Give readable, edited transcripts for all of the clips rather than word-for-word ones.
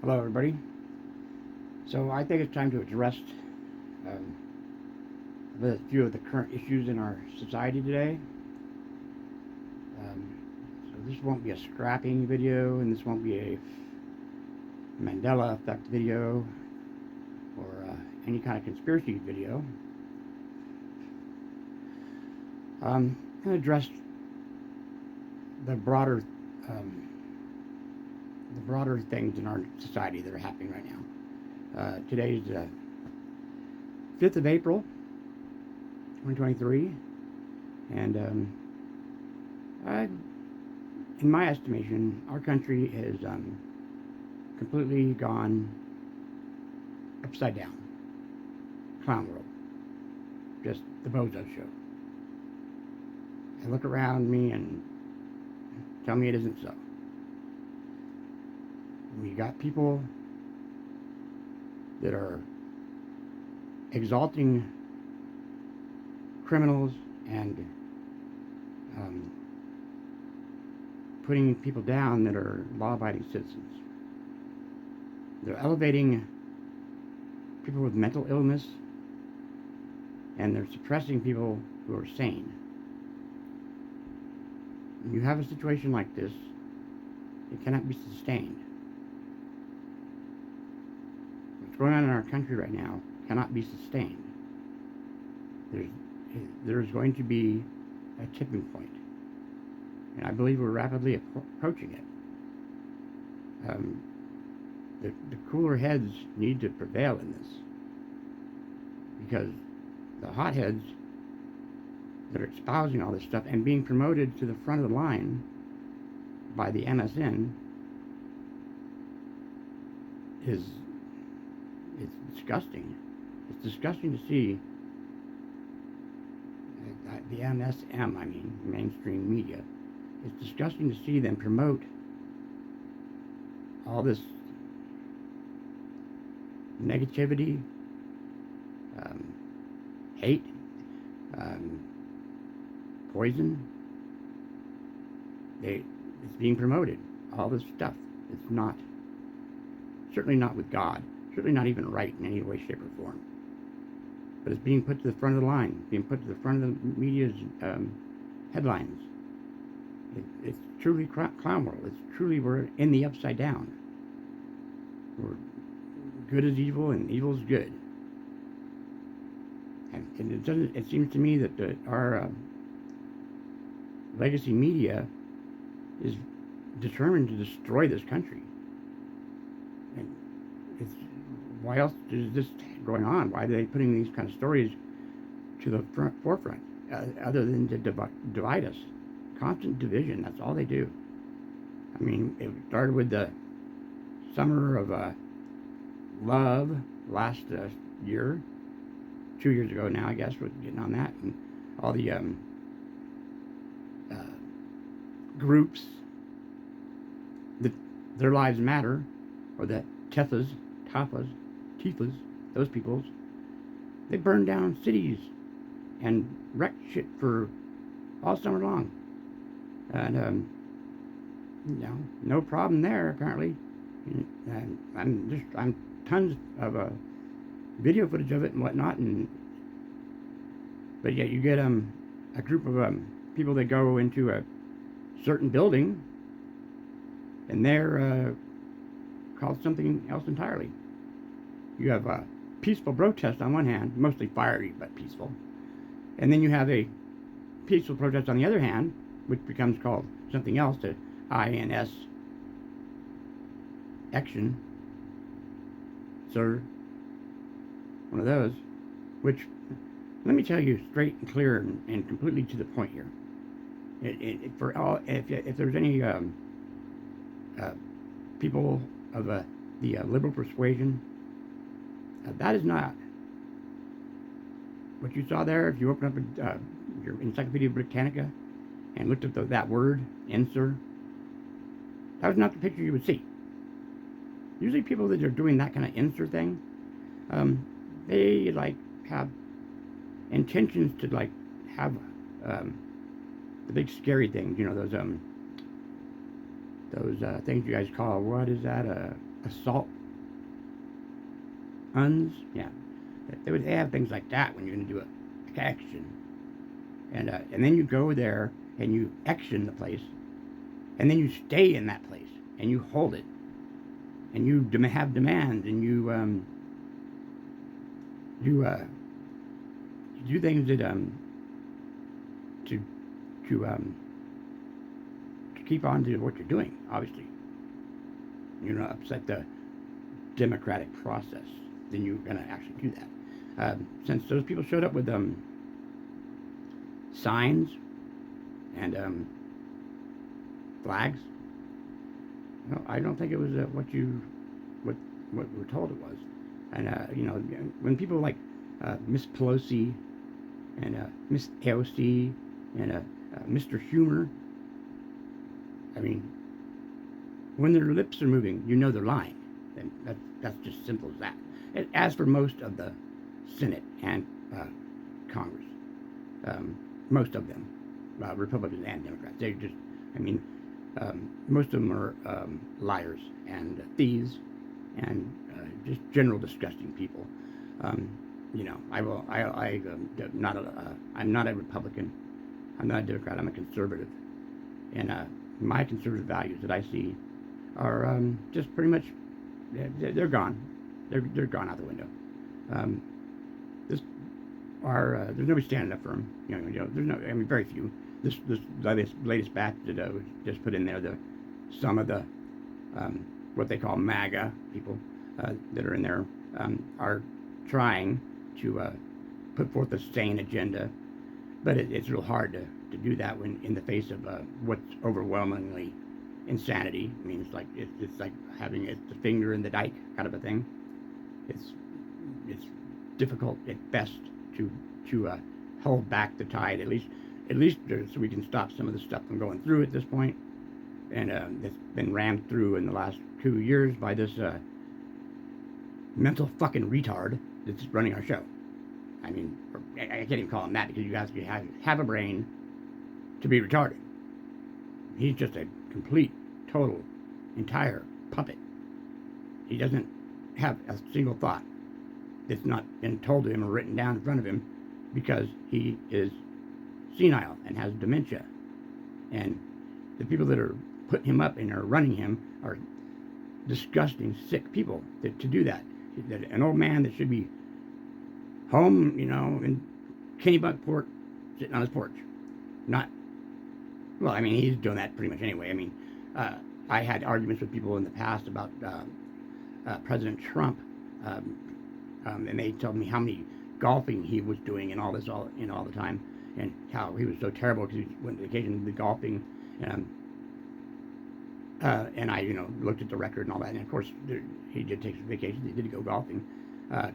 Hello, everybody. So I think it's time to address um, a few of the current issues in our society today. Um, so this won't be a scrapping video, and this won't be a Mandela effect video or any kind of conspiracy video. I'm going to address the broader, um, the broader things in our society that are happening right now. Today's 5th of April, 2023, and in my estimation, our country has completely gone upside down. Clown world. Just the bozo show. I look around me and tell me it isn't so. We got people that are exalting criminals and putting people down that are law-abiding citizens. They're elevating people with mental illness, and they're suppressing people who are sane. When you have a situation like this, it cannot be sustained. What's going on in our country right now cannot be sustained. There's going to be a tipping point, and I believe we're rapidly approaching it. The cooler heads need to prevail in this, because the hotheads that are espousing all this stuff and being promoted to the front of the line by the MSN it's disgusting. It's disgusting to see the MSM, I mean, mainstream media. It's disgusting to see them promote all this negativity, hate, poison. It's being promoted. All this stuff. It's not, certainly not with God. Certainly not even right in any way, shape, or form. But it's being put to the front of the line. Being put to the front of the media's headlines. It's truly clown world. It's truly, we're in the upside down. We're good is evil and evil is good. And it doesn't. It seems to me that our legacy media is determined to destroy this country. And it's, why else is this going on? Why are they putting these kind of stories to the forefront, other than to divide us? Constant division. That's all they do. I mean, it started with the summer of love last year, 2 years ago now, I guess, we're getting on that, and all the groups that their lives matter, or the Tethas, Tifas, those peoples, they burned down cities and wrecked shit for all summer long, and no problem there apparently. And I'm tons of video footage of it and whatnot, but yet you get a group of people that go into a certain building, and they're called something else entirely. You have a peaceful protest on one hand, mostly fiery but peaceful, and then you have a peaceful protest on the other hand, which becomes called something else, to INS action, sir. One of those, which, let me tell you straight and clear and completely to the point here. For all, if there's any people of the liberal persuasion, that is not what you saw there. If you open up your Encyclopedia Britannica and looked at that word, insur, that was not the picture you would see. Usually people that are doing that kind of insur thing, they like have intentions to like have the big scary things, you know, those things you guys call, what is that, assault uns. Yeah, they would have things like that when you're going to do a action, and then you go there and you action the place, and then you stay in that place and you hold it, and you have demands, and you do things that to to to keep on to what you're doing. Obviously, you're going to upset the democratic process. Then you're going to actually do that. Since those people showed up with signs and flags, no, I don't think it was what we were told it was. And when people like Miss Pelosi and Miss AOC and Mr. Humor, I mean, when their lips are moving, you know they're lying. And that's just simple as that. As for most of the Senate and Congress, most of them, Republicans and Democrats, they just, I mean, most of them are liars and thieves and just general disgusting people. I'm not a Republican. I'm not a Democrat. I'm a conservative, and my conservative values that I see are just pretty much they're gone. They're gone out the window. There's nobody standing up for them. There's no. I mean, very few. This latest batch that was just put in there, some of the what they call MAGA people that are in there are trying to put forth a sane agenda, but it's real hard to do that when in the face of what's overwhelmingly insanity. I mean, it's like having the finger in the dike kind of a thing. It's difficult at best to hold back the tide, at least so we can stop some of the stuff from going through at this point. And it's been rammed through in the last 2 years by this mental fucking retard that's running our show. I mean, I can't even call him that because you have to have a brain to be retarded. He's just a complete, total, entire puppet. He doesn't have a single thought that's not been told to him or written down in front of him because he is senile and has dementia. And the people that are putting him up and are running him are disgusting, sick people to do that. An old man that should be home, in Kennebunkport, sitting on his porch. Well, I mean, he's doing that pretty much anyway. I mean, I had arguments with people in the past about President Trump, and they told me how many golfing he was doing and all this all the time, and how he was so terrible because he went on vacation to the golfing, and I looked at the record and all that, and of course he did take some vacations. He did go golfing.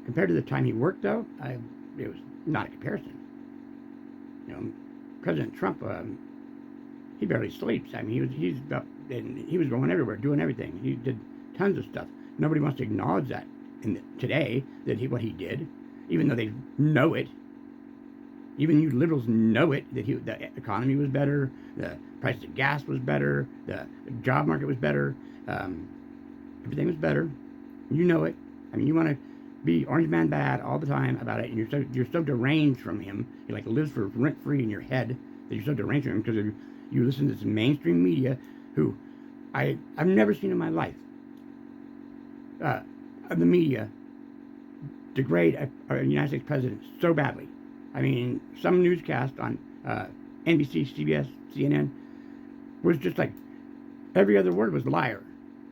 Compared to the time he worked, though, it was not a comparison. President Trump, he barely sleeps. I mean, he's up and he was going everywhere, doing everything. He did tons of stuff. Nobody wants to acknowledge that today, that what he did, even though they know it. Even you liberals know it, that the economy was better, the price of gas was better, the job market was better, everything was better. You know it. I mean, you want to be Orange Man bad all the time about it, and you're so deranged from him. He lives for rent free in your head that you're so deranged from him because you listen to some mainstream media who I've never seen in my life. The media degrade a United States president so badly. I mean, some newscast on NBC, CBS, CNN was just like every other word was liar.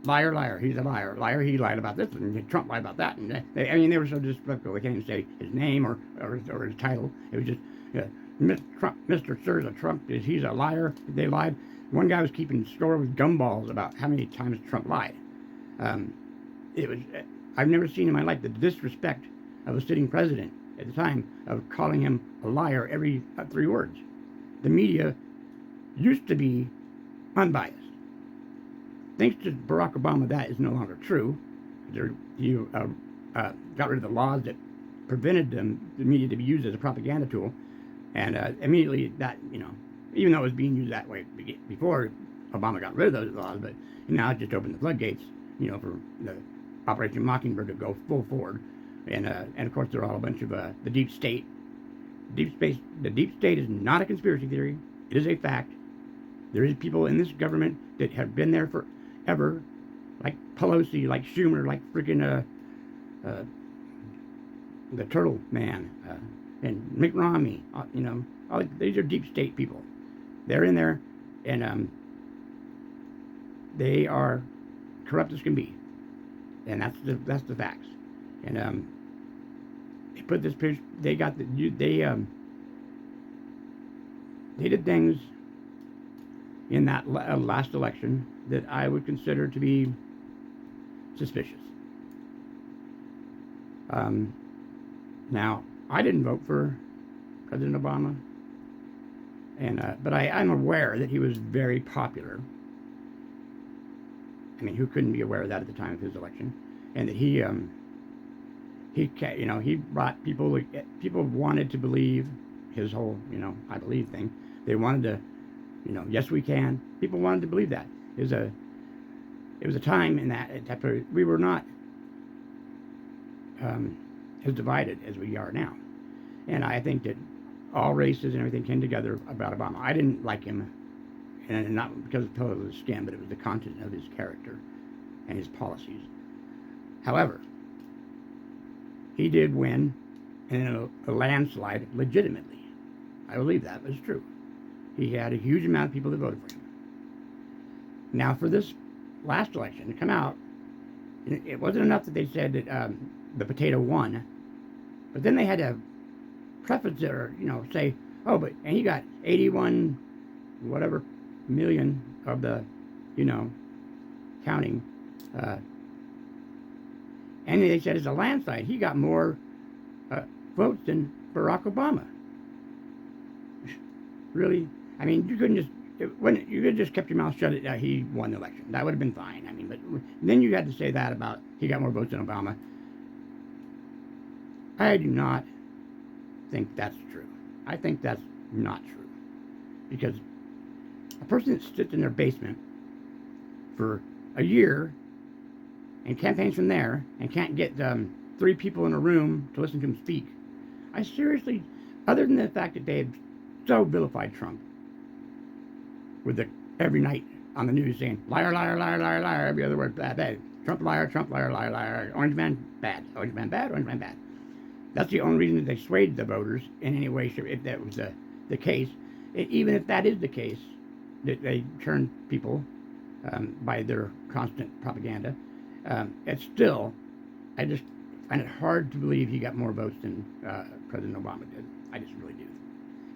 Liar, liar, he's a liar. Liar, he lied about this, and Trump lied about that. And they were so disrespectful, they can't even say his name or his title. It was just, Mr. Sir's a Trump, he's a liar, they lied. One guy was keeping score with gumballs about how many times Trump lied. I've never seen in my life the disrespect of a sitting president at the time of calling him a liar every 3 words. The media used to be unbiased. Thanks to Barack Obama, that is no longer true. You got rid of the laws that prevented the media to be used as a propaganda tool, and immediately that, even though it was being used that way before Obama got rid of those laws, but now it just opened the floodgates for the Operation Mockingbird to go full forward, and of course they're all a bunch of the deep state. Deep space. The deep state is not a conspiracy theory. It is a fact. There is people in this government that have been there forever, like Pelosi, like Schumer, like freaking the Turtle Man, and Mitt Romney. These are deep state people. They're in there, and they are corrupt as can be, and that's the facts. And they put this picture. They got they did things in that last election that I would consider to be suspicious. Now, I didn't vote for President Obama, but I'm aware that he was very popular. I mean, who couldn't be aware of that at the time of his election? And that he brought people wanted to believe his whole, I believe thing. They wanted to, yes, we can. People wanted to believe that. It was a time in that we were not as divided as we are now. And I think that all races and everything came together about Obama. I didn't like him, and not because of the color of his skin, but it was the content of his character and his policies. However, he did win in a landslide legitimately. I believe that was true. He had a huge amount of people that voted for him. Now, for this last election to come out, it wasn't enough that they said that the potato won, but then they had to preface it or say, oh, but and he got 81 whatever million of the counting, and they said it's a landslide. He got more votes than Barack Obama. Really? I mean, you couldn't just you could have just kept your mouth shut. He won the election. That would have been fine. I mean, but then you had to say that about he got more votes than Obama. I do not think that's true. I think that's not true, because a person that sits in their basement for a year and campaigns from there and can't get 3 people in a room to listen to him speak. I seriously, other than the fact that they had so vilified Trump with every night on the news saying liar, liar, liar, liar, liar, every other word bad, Trump liar, liar, liar, orange man bad, orange man bad, orange man bad. That's the only reason that they swayed the voters in any way, if that was the case. Even if that is the case, that they turned people by their constant propaganda. It's still, I just find it hard to believe he got more votes than President Obama did. I just really do.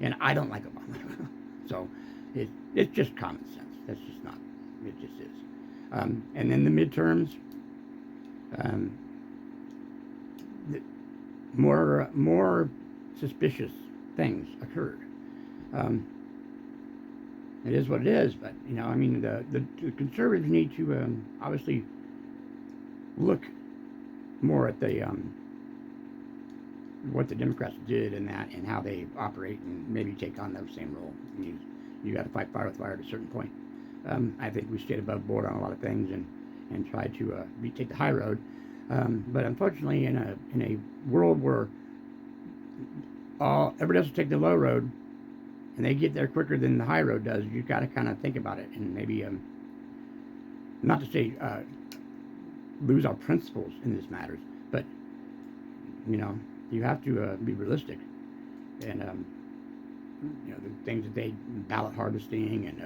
And I don't like Obama. So it's just common sense. That's just not, it just is. And then the midterms, more suspicious things occurred. It is what it is, but I mean, the conservatives need to obviously look more at the what the Democrats did and how they operate, and maybe take on that same role. I mean, you got to fight fire with fire at a certain point. I think we stayed above board on a lot of things and tried to take the high road. But unfortunately, in a world where everybody else will take the low road, and they get there quicker than the high road does, you've got to kind of think about it, and maybe not to say lose our principles in this matters, but you have to be realistic, and the things that ballot harvesting and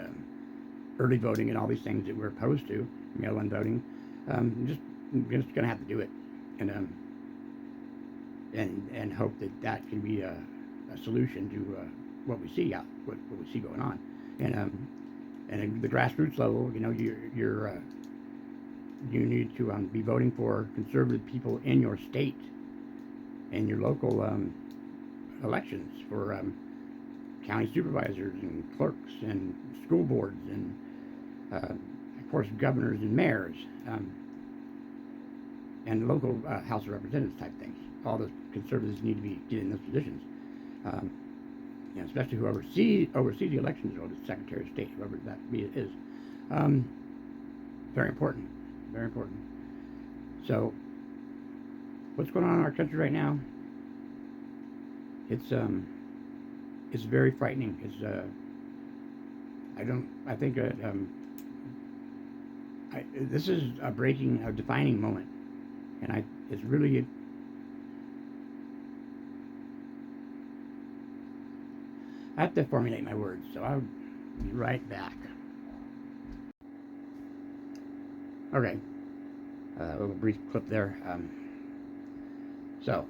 early voting and all these things that we're opposed to, mail-in voting, we're just gonna have to do it, and hope that can be a solution to what we see what we see going on, and at the grassroots level, you need to be voting for conservative people in your state and your local elections for county supervisors and clerks and school boards and of course governors and mayors and local House of Representatives type things. All the conservatives need to get in those positions, especially who oversees the elections, or the Secretary of State, whoever that is. Very important. Very important. So, what's going on in our country right now? It's very frightening. I think this is a defining moment, and it's really. I have to formulate my words, so I'll be right back. Okay, a little brief clip there. So,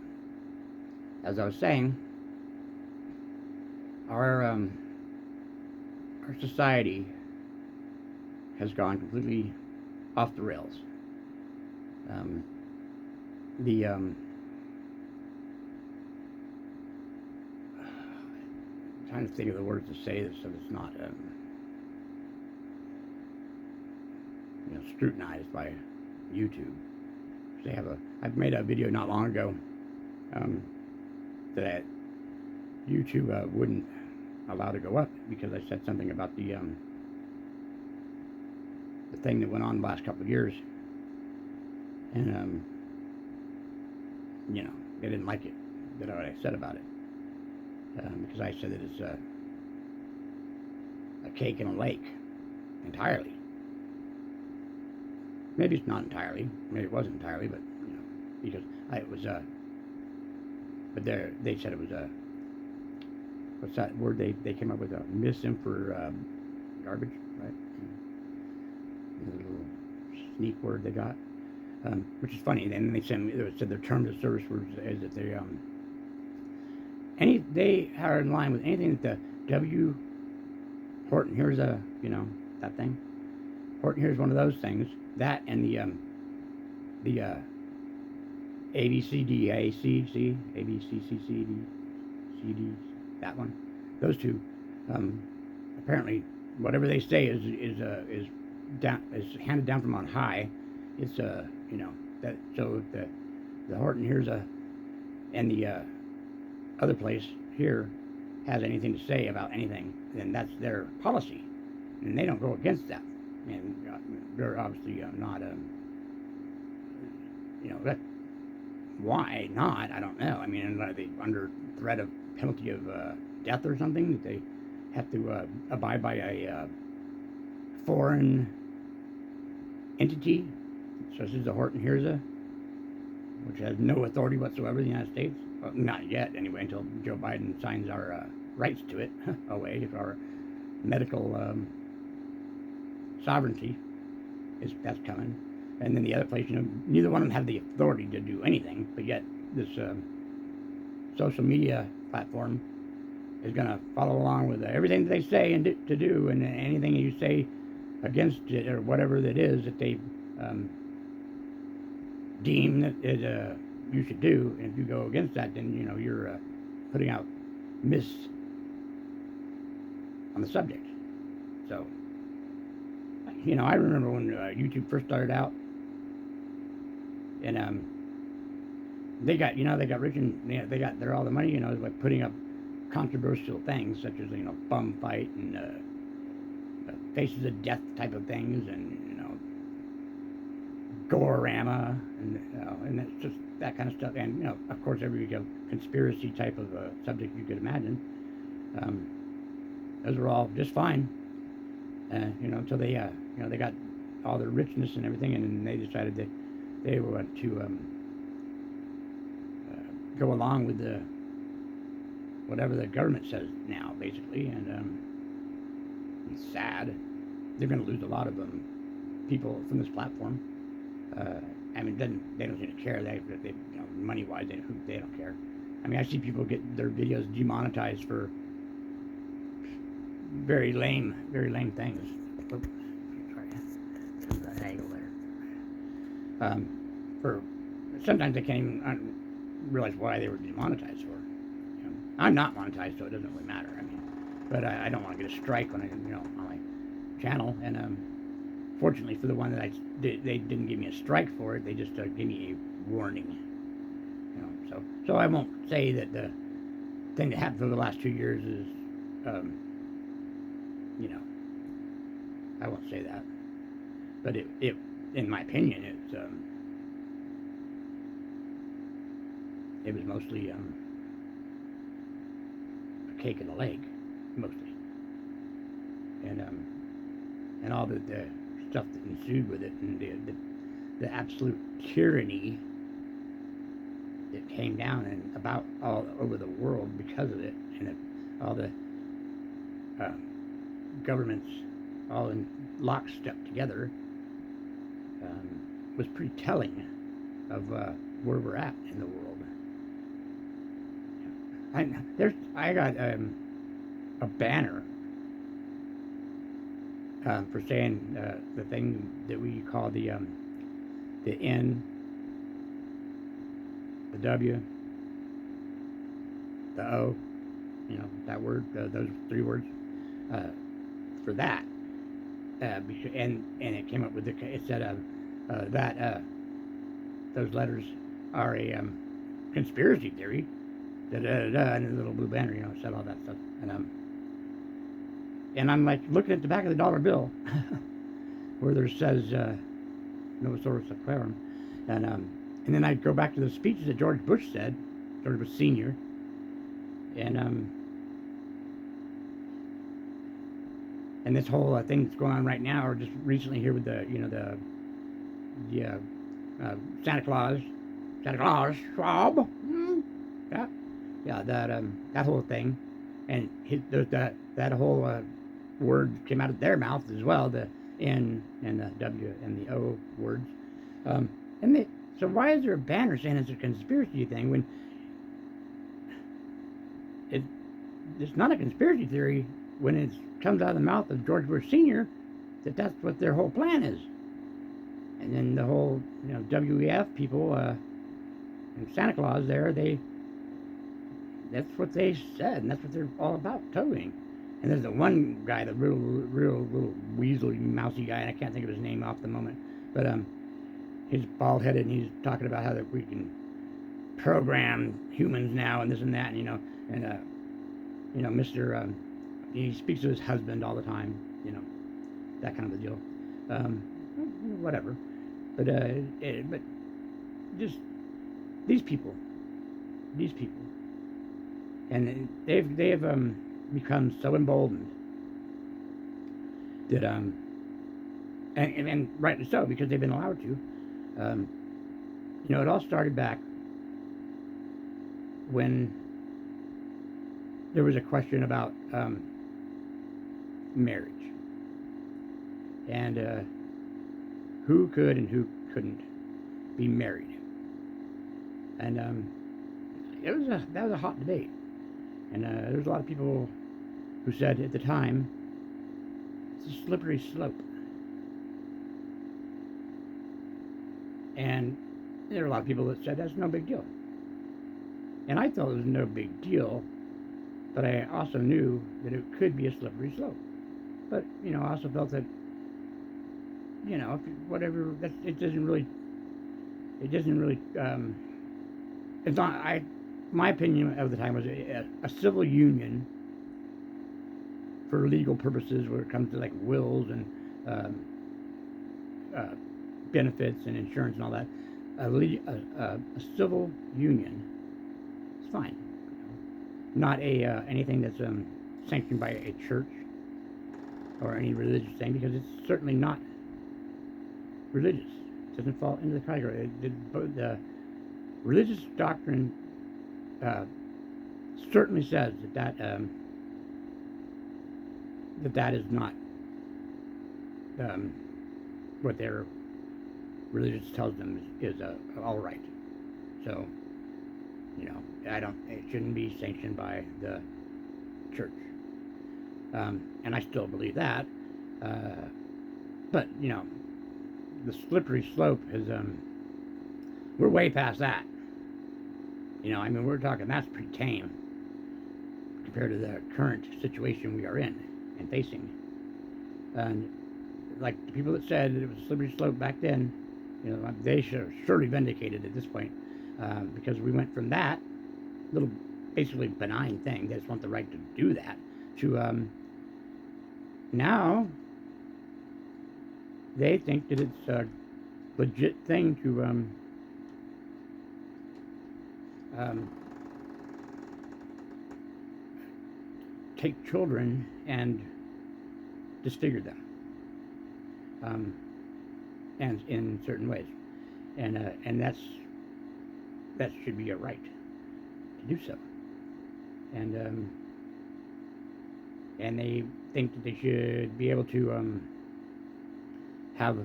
as I was saying, our society has gone completely off the rails. Um, the trying to think of the words to say this so it's not scrutinized by YouTube. I've made a video not long ago that YouTube wouldn't allow to go up because I said something about the thing that went on the last couple of years, and they didn't like it, what I said about it, because I said that it's a cake in a lake entirely. Maybe it's not entirely. Maybe it wasn't entirely, but because it was but they said it was a what's that word they came up with, a misinf for garbage, right? The little sneak word they got, which is funny. And then they said their terms of service words is that they are in line with anything that the W. Horton here's that thing. Horton here's one of those things. That and the ABCDACCD, that one. Those two, apparently, whatever they say is handed down from on high. It's that so the Horton here's and the other place here has anything to say about anything, then that's their policy, and they don't go against that. And they're obviously not that. Why not? I don't know. I mean, are they under threat of penalty of death or something, that they have to abide by a foreign entity such as the Horton Hears, which has no authority whatsoever in the United States? Well, not yet, anyway, until Joe Biden signs our rights to it away, our medical sovereignty that's coming. And then the other place, neither one of them have the authority to do anything, but yet this social media platform is going to follow along with everything that they say and to do, and anything you say against it or whatever that is that they deem that you should do. And if you go against that, then you're putting out myths on the subject. So I remember when YouTube first started out, and they got rich, and they're all the money, by putting up controversial things such as bum fight and faces of death type of things, and gorama, and it's just that kind of stuff. And of course, every conspiracy type of subject you could imagine. Those were all just fine, until they they got all their richness and everything, and then they decided that they want to go along with whatever the government says now, basically. And it's sad. They're going to lose a lot of people from this platform. I mean, they don't seem to care. They money-wise, they don't care. I mean, I see people get their videos demonetized for very lame things. Oops, sorry, that angle there. For sometimes they can't even realize why they were demonetized for. I'm not monetized, so it doesn't really matter. I mean, but I don't want to get a strike on on my channel. And fortunately for the one that they didn't give me a strike for it. They just gave me a warning. So I won't say that the thing that happened for the last 2 years is, I won't say that. But in my opinion, it was mostly a cake and a leg, mostly, and all the stuff that ensued with it, and the absolute tyranny that came down and about all over the world because of it, and all the uh, governments all in lockstep together, was pretty telling of where we're at in the world. I got a banner for saying the thing that we call the N, the W, the O, that word, those three words, for that. And it came up with it said that those letters are a conspiracy theory, and a little blue banner, said all that stuff, and I'm like looking at the back of the dollar bill, where there says "No source of quorum," and then I go back to the speeches that George Bush said, George Bush Senior, and this whole thing that's going on right now, or just recently here with the Santa Claus, Schwab, yeah, that whole thing, and that whole word came out of their mouth as well, the N and the W and the O words, so why is there a banner saying it's a conspiracy thing when it's not a conspiracy theory when it comes out of the mouth of George Bush Senior that's what their whole plan is, and then the whole WEF people and Santa Claus there, that's what they said, and that's what they're all about toting. And there's the one guy, the real little weaselly, mousy guy, and I can't think of his name off the moment, but he's bald-headed, and he's talking about how that we can program humans now, and this and that, and Mr. He speaks to his husband all the time, that kind of a deal. Whatever, but just these people, and they've become so emboldened that and rightly so, because they've been allowed to. It all started back when there was a question about marriage and who could and who couldn't be married, and that was a hot debate, and there was a lot of people who said at the time it's a slippery slope, and there were a lot of people that said that's no big deal, and I thought it was no big deal, but I also knew that it could be a slippery slope. But I also felt that whatever, it doesn't really it's not, my opinion of the time was a civil union for legal purposes, where it comes to like wills and benefits and insurance and all that. A civil union is fine, not anything that's sanctioned by a church or any religious thing, because it's certainly not religious. It doesn't fall into the category. The religious doctrine certainly says that is not what their religious tells them is all right. So, it shouldn't be sanctioned by the church. And I still believe that. But, the slippery slope is, we're way past that. We're talking, that's pretty tame compared to the current situation we are in and facing. And like the people that said that it was a slippery slope back then, they should have surely vindicated at this point, because we went from that little basically benign thing, they just want the right to do that, to now they think that it's legit thing to um, take children and disfigure them, um, and in certain ways, and that should be a right to do so, and and they think that they should be able to have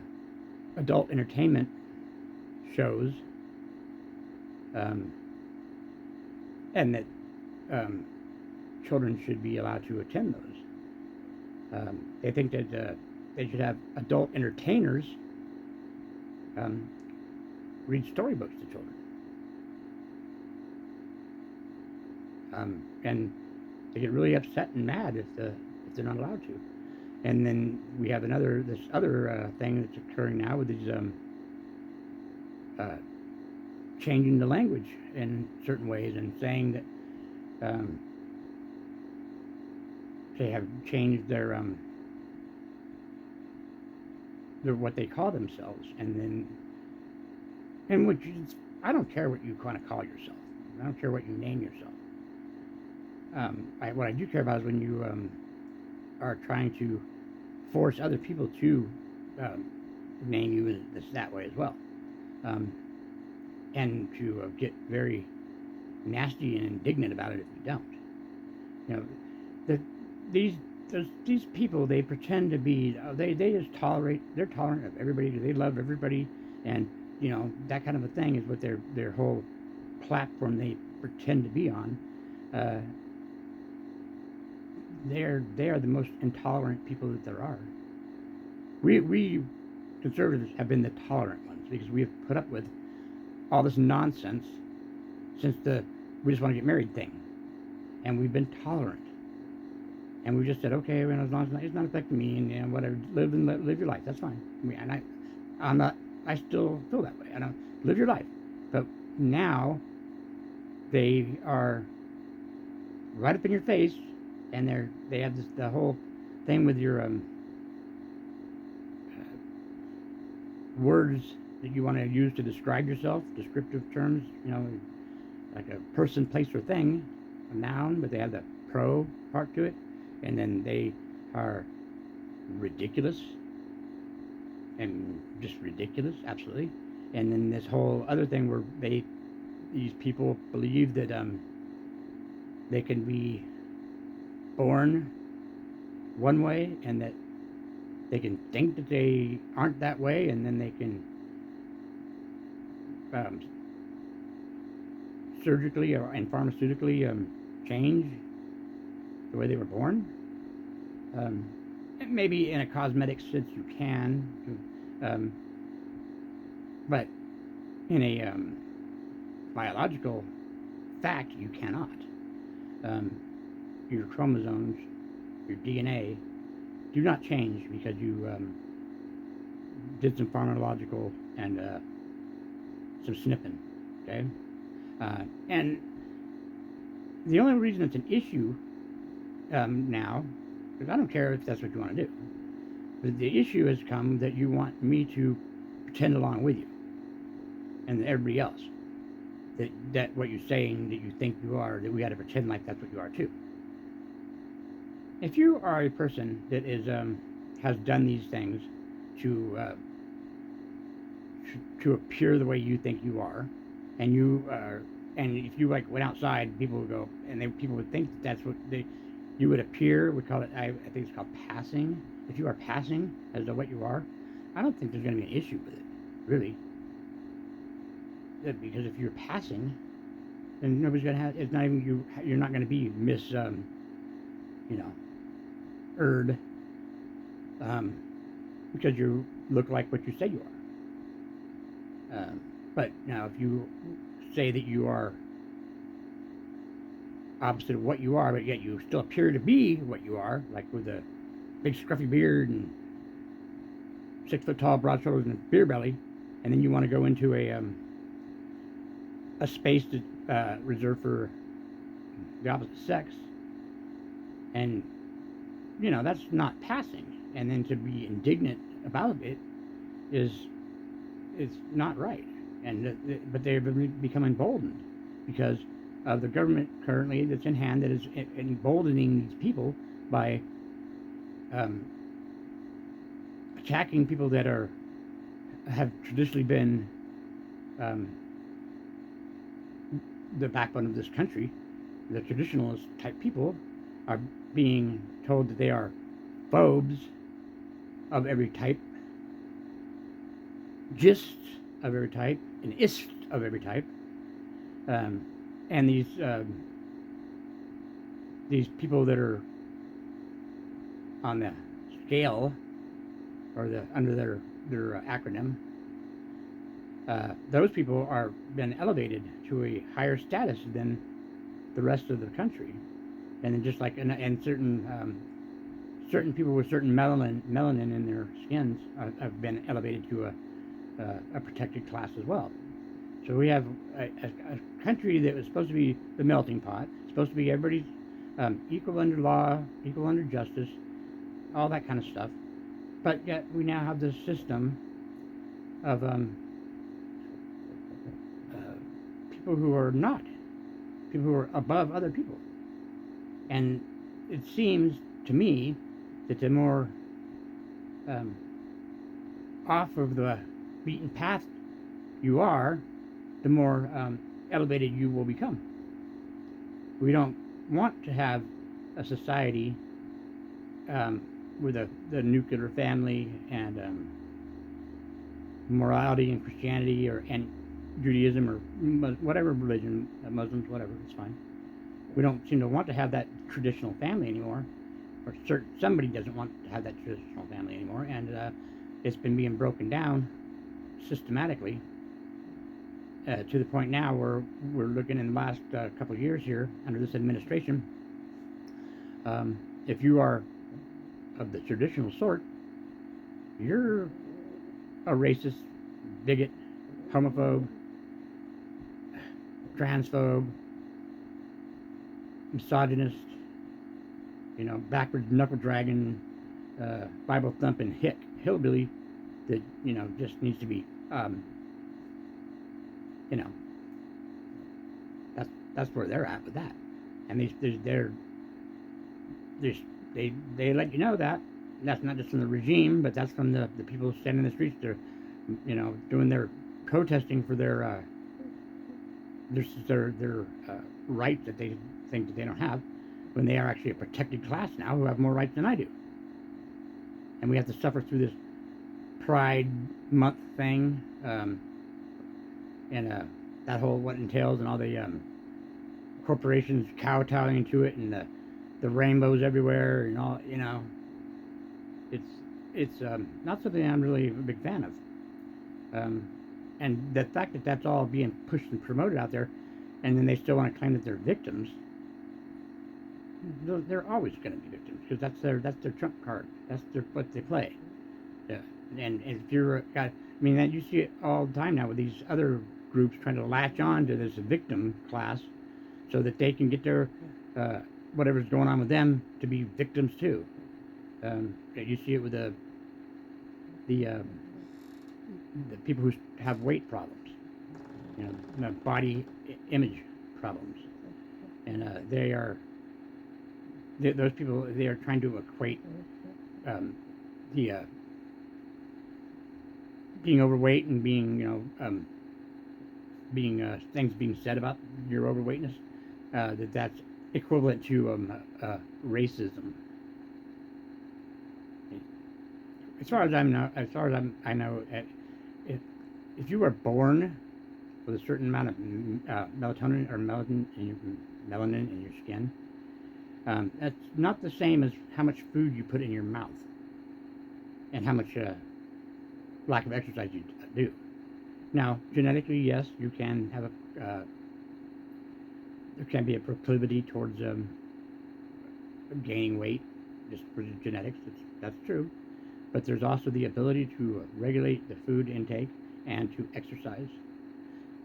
adult entertainment shows, um, and that um, children should be allowed to attend those. They think that they should have adult entertainers um, read storybooks to children, and they get really upset and mad if they're not allowed to. And then we have this other thing that's occurring now with these uh, changing the language in certain ways and saying that they have changed their what they call themselves, and which is, I don't care what you want to call yourself. I don't care what you name yourself. What I do care about is when you are trying to force other people to name you that way as well, and to get very nasty and indignant about it if you don't. You know, the, these people, they pretend to be, they just they're tolerant of everybody, they love everybody, and that kind of a thing is what their whole platform they pretend to be on. They are the most intolerant people that there are. We conservatives have been the tolerant ones because we have put up with all this nonsense since the we just want to get married thing, and we've been tolerant, and we just said, okay, well, as long as it's not affecting me, and whatever, live your life, that's fine. I still feel that way. I don't live your life, but now they are right up in your face, and they have the whole thing with your words that you want to use to describe yourself, descriptive terms, like a person, place, or thing, a noun, but they have the pro part to it, and then they are ridiculous, and just ridiculous, absolutely. And then this whole other thing where these people believe that they can be born one way, and that they can think that they aren't that way, and then they can surgically and pharmaceutically change the way they were born. Maybe in a cosmetic sense you can, but in a biological fact you cannot. Your chromosomes, your DNA, do not change because you did some pharmacological and some snipping, okay? And the only reason it's an issue now, because I don't care if that's what you want to do, but the issue has come that you want me to pretend along with you and everybody else that what you're saying that you think you are, that we got to pretend like that's what you are too. If you are a person that is has done these things to appear the way you think you are, and if you like went outside, people would go, and people would think that's what you would appear. We call it, I think it's called passing. If you are passing as to what you are, I don't think there's going to be an issue with it, really. Because if you're passing, then nobody's going to have. It's not even you. You're not going to be Miss, Erd, because you look like what you say you are. But now, if you say that you are opposite of what you are, but yet you still appear to be what you are, like with a big scruffy beard and 6 foot tall, broad shoulders, and a beer belly, and then you want to go into a space that reserved for the opposite sex, and that's not passing. And then to be indignant about it is it's not right, but they've become emboldened because of the government currently that's in hand that is emboldening these people by um, attacking people that have traditionally been um, the backbone of this country. The traditionalist type people are being told that they are phobes of every type, gist of every type, and ist of every type. Um, and these people that are on the scale or under their acronym, those people are been elevated to a higher status than the rest of the country, and then just like and certain people with certain melanin in their skins have been elevated to a protected class as well. So we have a country that was supposed to be the melting pot, supposed to be everybody's equal under law, equal under justice, all that kind of stuff. But yet we now have this system of people who are not, people who are above other people. And it seems to me that the more off of the beaten path you are, the more elevated you will become. We don't want to have a society with the nuclear family and morality and Christianity and Judaism or whatever religion, Muslims, whatever, it's fine. We don't seem to want to have that traditional family anymore, or somebody doesn't want to have that traditional family anymore, and it's been being broken down systematically to the point now where we're looking in the last couple of years here under this administration. If you are of the traditional sort, you're a racist, bigot, homophobe, transphobe, misogynist, backwards knuckle dragging, Bible thumping hillbilly that just needs to be that's where they're at with that, and they let you know that. And that's not just from the regime, but that's from the people standing in the streets. They're doing their protesting for their rights that they think that they don't have, when they are actually a protected class now who have more rights than I do. And we have to suffer through this Pride Month thing, and that whole what entails, and all the corporations kowtowing to it, and the rainbows everywhere, and all. It's not something I'm really a big fan of. And the fact that that's all being pushed and promoted out there, and then they still want to claim that they're victims. They're always going to be victims because that's their trump card. That's what they play. Yeah. And if you're got, that you see it all the time now with these other groups trying to latch on to this victim class, so that they can get their whatever's going on with them to be victims too. You see it with the people who have weight problems, body image problems, and those people, they are trying to equate the being overweight and being things being said about your overweightness, that's equivalent to racism. As far as I know, if you were born with a certain amount of melatonin or melanin in your skin, that's not the same as how much food you put in your mouth and how much lack of exercise you do. Now, genetically, yes, you can have there can be a proclivity towards gaining weight just for the genetics. That's true. But there's also the ability to regulate the food intake and to exercise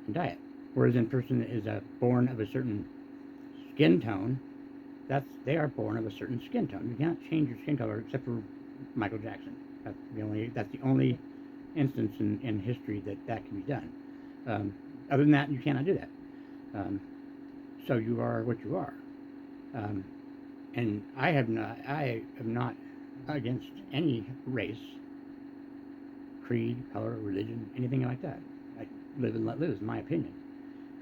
and diet. Whereas in person that is born of a certain skin tone, they are born of a certain skin tone. You cannot change your skin color except for Michael Jackson. That's the only instance in history that can be done. Um, Other than that, you cannot do that. Um, so you are what you are. Um, and I am not against any race, creed, color, religion, anything like that. I live and let live is my opinion.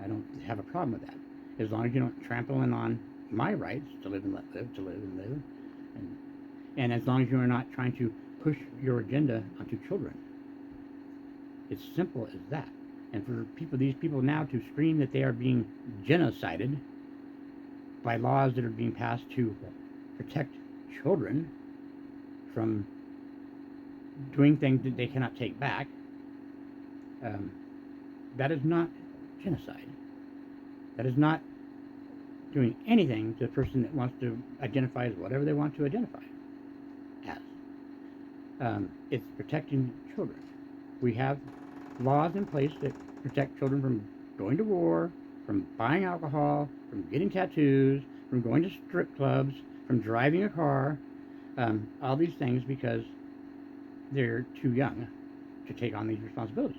I don't have a problem with that, as long as you don't trample in on my rights to live and let live, to live and live, and as long as you are not trying to push your agenda onto children. It's simple as that. And for these people now to scream that they are being genocided by laws that are being passed to protect children from doing things that they cannot take back, um, that is not genocide. That is not doing anything to the person that wants to identify as whatever they want to identify as. It's protecting children. We have laws in place that protect children from going to war, from buying alcohol, from getting tattoos, from going to strip clubs, from driving a car, all these things because they're too young to take on these responsibilities.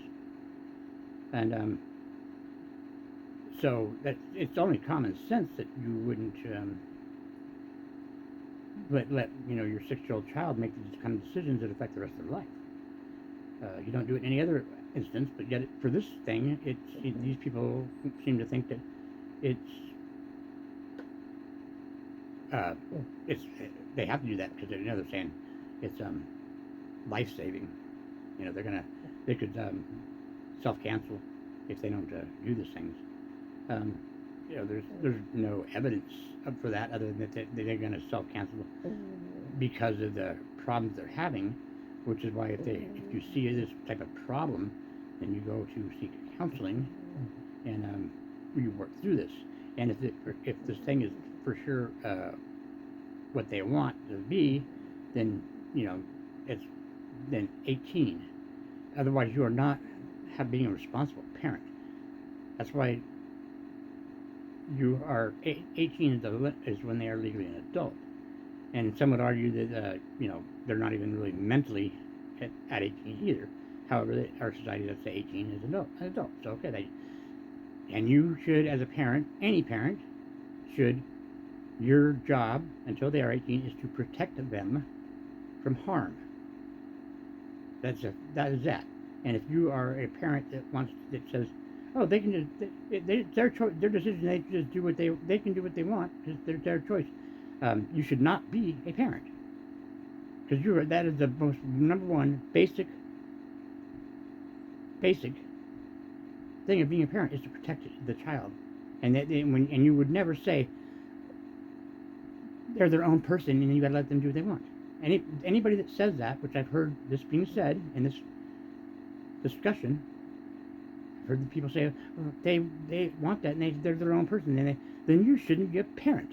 And so that it's only common sense that you wouldn't let your 6-year-old child make these kind of decisions that affect the rest of their life. You don't do it in any other instance, but yet for this thing, these people seem to think that it's uh, it's they have to do that because they're saying it's life saving. They could self cancel if they don't do these things. Um, there's no evidence for that other than that they're going to self cancel because of the problems they're having, which is why if you see this type of problem, then you go to seek counseling and you work through this. And if this thing is for sure what they want to be, then it's then 18. Otherwise, you are not being a responsible parent. That's why you are 18 is when they are legally an adult. And some would argue that they're not even really mentally at 18 either. However, our society does say 18 is an adult. So okay, and you should, as a parent, any parent should. Your job until they are 18 is to protect them from harm. That is that. And if you are a parent that says, oh, they can just their choice, their decision, they just do what they can do what they want because they're their choice. You should not be a parent because that is the most number one basic thing of being a parent is to protect the child, and and you would never say they're their own person and you gotta let them do what they want. Anybody that says that, which I've heard this being said in this discussion, I've heard the people say, well, they want that and they're their own person, and then you shouldn't be a parent.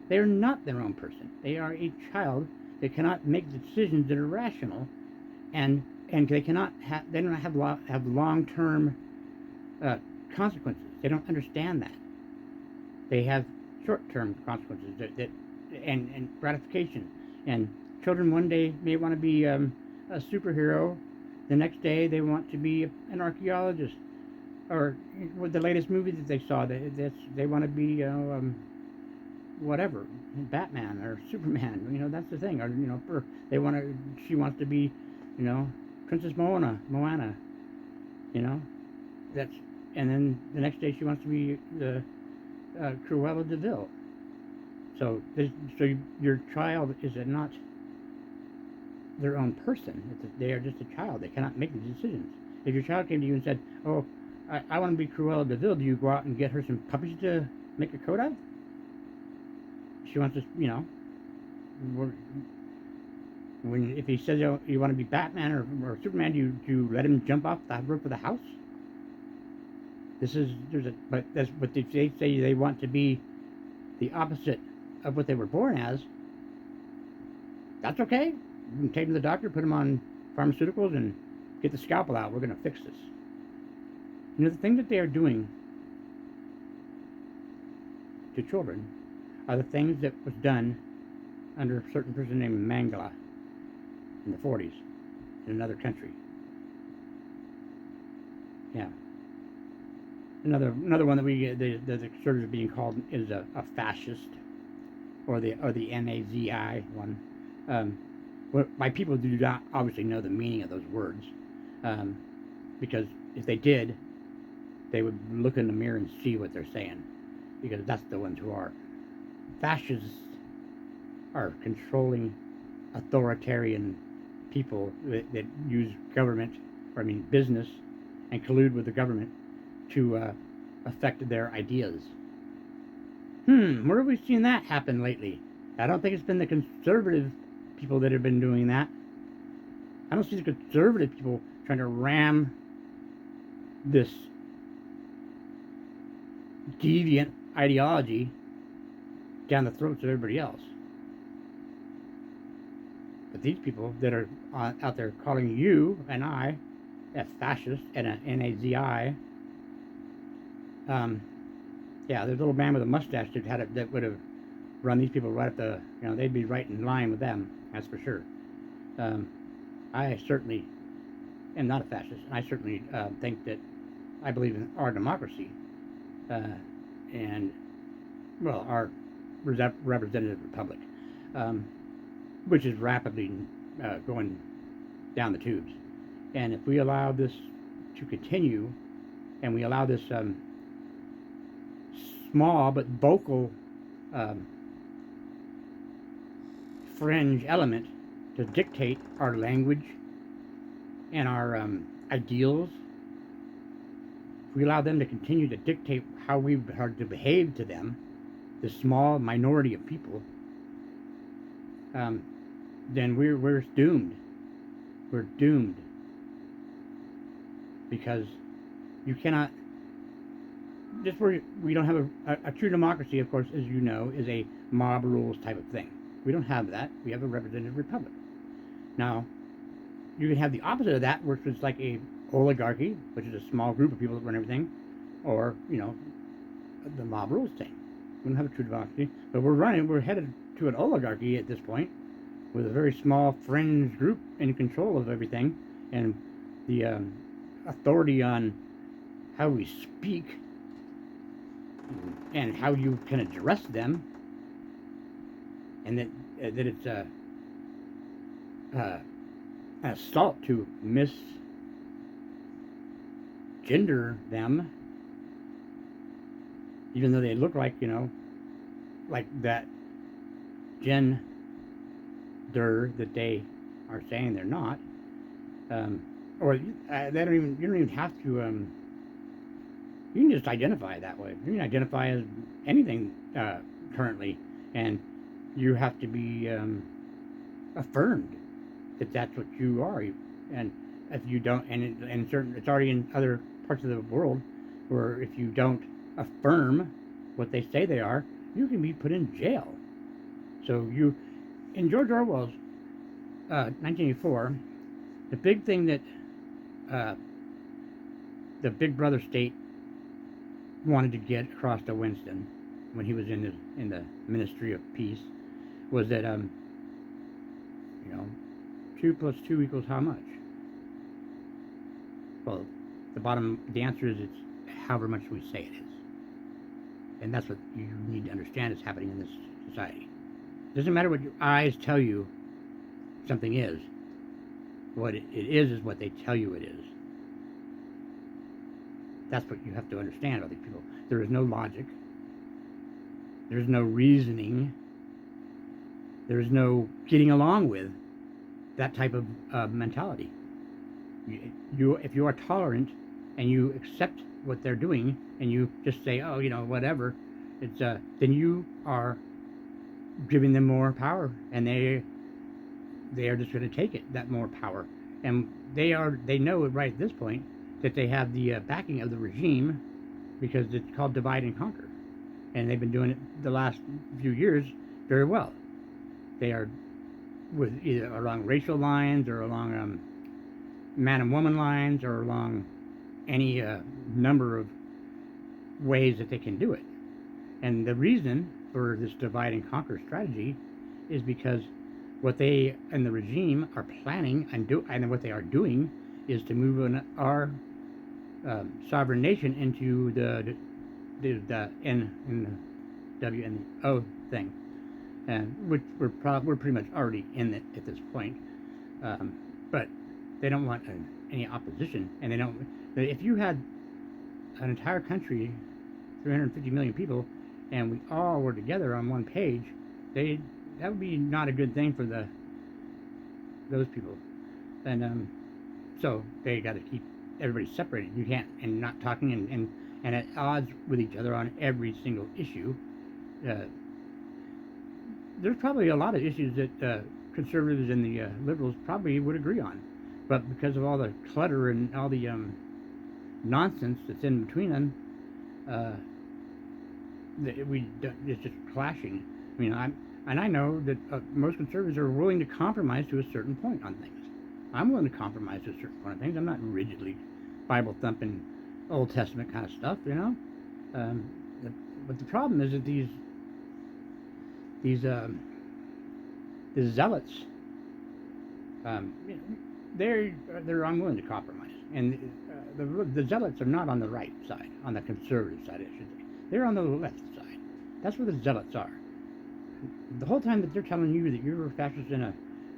They are not their own person. They are a child. They cannot make decisions that are rational, and they cannot they don't have long-term consequences. They don't understand that. They have short-term consequences and gratification. And children one day may want to be a superhero. The next day they want to be an archaeologist. Or with the latest movie that they saw, they want to be whatever, Batman or Superman. That's the thing. Or she wants to be, Princess Moana. That's and then the next day she wants to be the Cruella de Vil. So your child is not their own person. They are just a child. They cannot make the decisions. If your child came to you and said, "Oh, I want to be Cruella de Vil," do you go out and get her some puppies to make a coat of? She wants to, if he says you want to be Batman or Superman, do you let him jump off the roof of the house? But if they say they want to be the opposite of what they were born as, that's okay. You can take them to the doctor, put them on pharmaceuticals, and get the scalpel out. We're going to fix this. The things that they are doing to children are the things that was done under a certain person named Mangala in the 40s in another country. Yeah. Another one that we get the conservatives being called is a fascist, or the Nazi one. Um, by people who do not obviously know the meaning of those words, um, because if they did, they would look in the mirror and see what they're saying, because that's the ones who are fascists, are controlling, authoritarian people that use government, or I mean business, and collude with the government to affect their ideas. Where have we seen that happen lately? I don't think it's been the conservative people that have been doing that. I don't see the conservative people trying to ram this deviant ideology down the throats of everybody else. But these people that are out there calling you and I a fascist and an Nazi, yeah, there's a little man with a mustache that would have run these people right up they'd be right in line with them, that's for sure. I certainly am not a fascist, and I certainly think that I believe in our democracy, and, well, our representative republic, which is rapidly going down the tubes. And if we allow this to continue, and we allow this small but vocal fringe element to dictate our language and our ideals, if we allow them to continue to dictate how we are to behave to them, the small minority of people, then we're doomed. We're doomed, because you cannot. Just where we don't have a true democracy, of course, as you know, is a mob rules type of thing. We don't have that. We have a representative republic. Now, you can have the opposite of that, which is like a oligarchy, which is a small group of people that run everything, or the mob rules thing. We don't have a true democracy, but we're headed to an oligarchy at this point, with a very small fringe group in control of everything, and the authority on how we speak and how you can address them, and that it's an assault to misgender them, even though they look like like that gender that they are saying they're not, or they don't even. You don't even have to. You can just identify that way. You can identify as anything currently, and you have to be affirmed that that's what you are. And if you don't, and certain, it's already in other parts of the world where if you don't affirm what they say they are, you can be put in jail. So in George Orwell's 1984, the big thing that the Big Brother state wanted to get across to Winston when he was in the Ministry of Peace was that 2 plus 2 equals how much? Well, the answer is it's however much we say it is. And that's what you need to understand is happening in this society. It doesn't matter what your eyes tell you something is. What it is what they tell you it is. That's what you have to understand about these people. There is no logic. There is no reasoning. There is no getting along with that type of mentality. If you are tolerant and you accept what they're doing and you just say, oh, whatever, it's then you are giving them more power, and they are just going to take that more power, and they know right at this point that they have the backing of the regime, because it's called divide and conquer, and they've been doing it the last few years very well. They are with either along racial lines or along man and woman lines or along any number of ways that they can do it. And the reason for this divide and conquer strategy is because what they and the regime are planning and what they are doing is to move our sovereign nation into the N and the W and the O thing, and which we're pretty much already in it at this point. But they don't want any opposition, and they don't. If you had an entire country, 350 million people, and we all were together on one page, that would be not a good thing for those people, and so they got to keep everybody separated. You can't, and not talking and at odds with each other on every single issue. There's probably a lot of issues that conservatives and the liberals probably would agree on, but because of all the clutter and all the nonsense that's in between them, it's just clashing. I mean, I know that most conservatives are willing to compromise to a certain point on things. I'm willing to compromise to a certain point on things. I'm not rigidly Bible thumping, Old Testament kind of stuff, you know. But the problem is that these zealots, they're unwilling to compromise, and the zealots are not on the right side, on the conservative side, I should say. They're on the left side. That's where the zealots are. The whole time that they're telling you that you're a fascist and a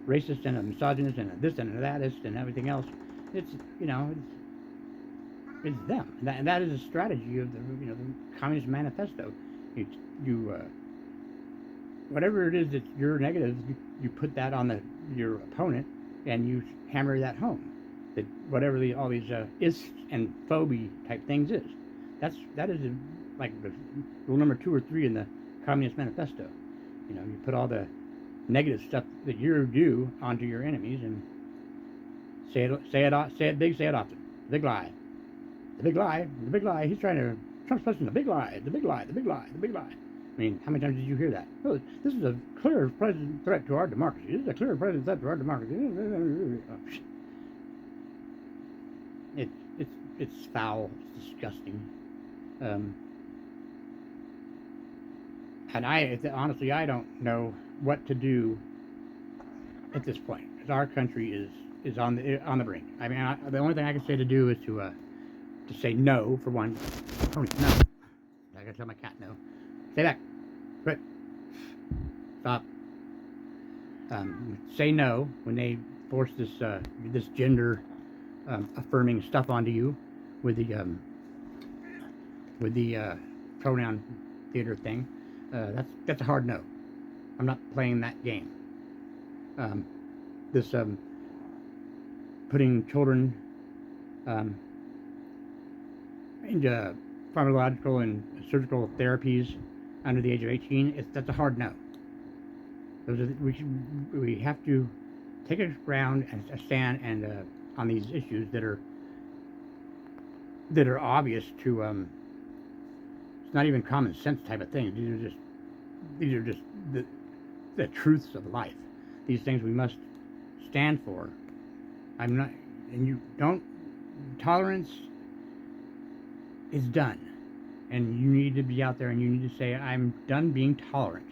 racist and a misogynist and a this and a thatist and everything else, it's them, and that is a strategy of the Communist Manifesto. Whatever it is that you're negative, you put that on your opponent, and you hammer that home. That whatever all these is and phobia type things is, that is like the rule number 2 or 3 in the Communist Manifesto. You put all the negative stuff that you do onto your enemies, and say it big, say it often. The big lie. The big lie. The big lie. Trump's pushing the big lie. The big lie. The big lie. The big lie. I mean, how many times did you hear that? Oh, this is a clear present threat to our democracy. This is a clear present threat to our democracy. It's foul. It's disgusting. And honestly, I don't know what to do at this point, because our country is on the brink. I mean, the only thing I can say to do is to say no, for one. Tony, no. I gotta tell my cat no. Stay back. Quit. Stop. Say no when they force this gender affirming stuff onto you with the pronoun theater thing. That's a hard no. I'm not playing that game. This putting children into pharmacological and surgical therapies under the age of 18, that's a hard no. We have to take a ground and a stand and on these issues that are obvious to it's not even common sense type of things. These are just the truths of life. These things we must stand for. Tolerance is done. And you need to be out there and you need to say, I'm done being tolerant.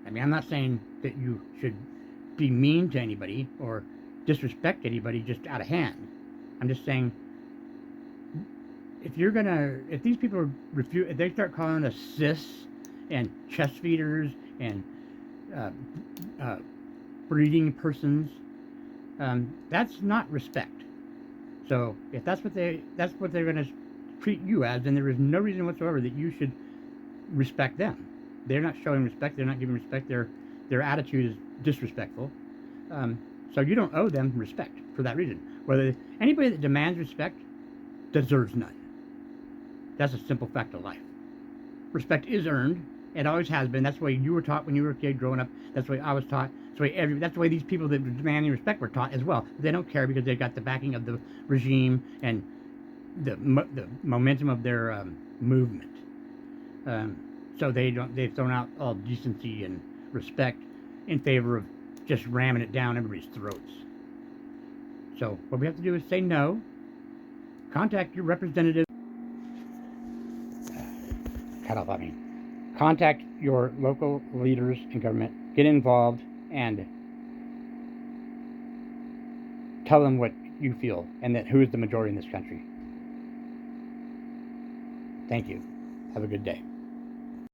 I mean, I'm not saying that you should be mean to anybody or disrespect anybody just out of hand. I'm just saying, if these people refuse, if they start calling us cis and chest feeders and breeding persons, that's not respect. So if that's what they're going to treat you as, then there is no reason whatsoever that you should respect them. They're not showing respect. They're not giving respect. Their attitude is disrespectful. So you don't owe them respect for that reason. Whether anybody that demands respect deserves none. That's a simple fact of life. Respect is earned. It always has been. That's the way you were taught when you were a kid growing up. That's the way I was taught. That's the way these people that are demanding respect were taught as well. They don't care because they got the backing of the regime and the momentum of their movement. So they've thrown out all decency and respect in favor of just ramming it down everybody's throats. So what we have to do is say no. Contact your representative. Contact your local leaders in government. Get involved and tell them what you feel, and that who is the majority in this country. Thank you. Have a good day.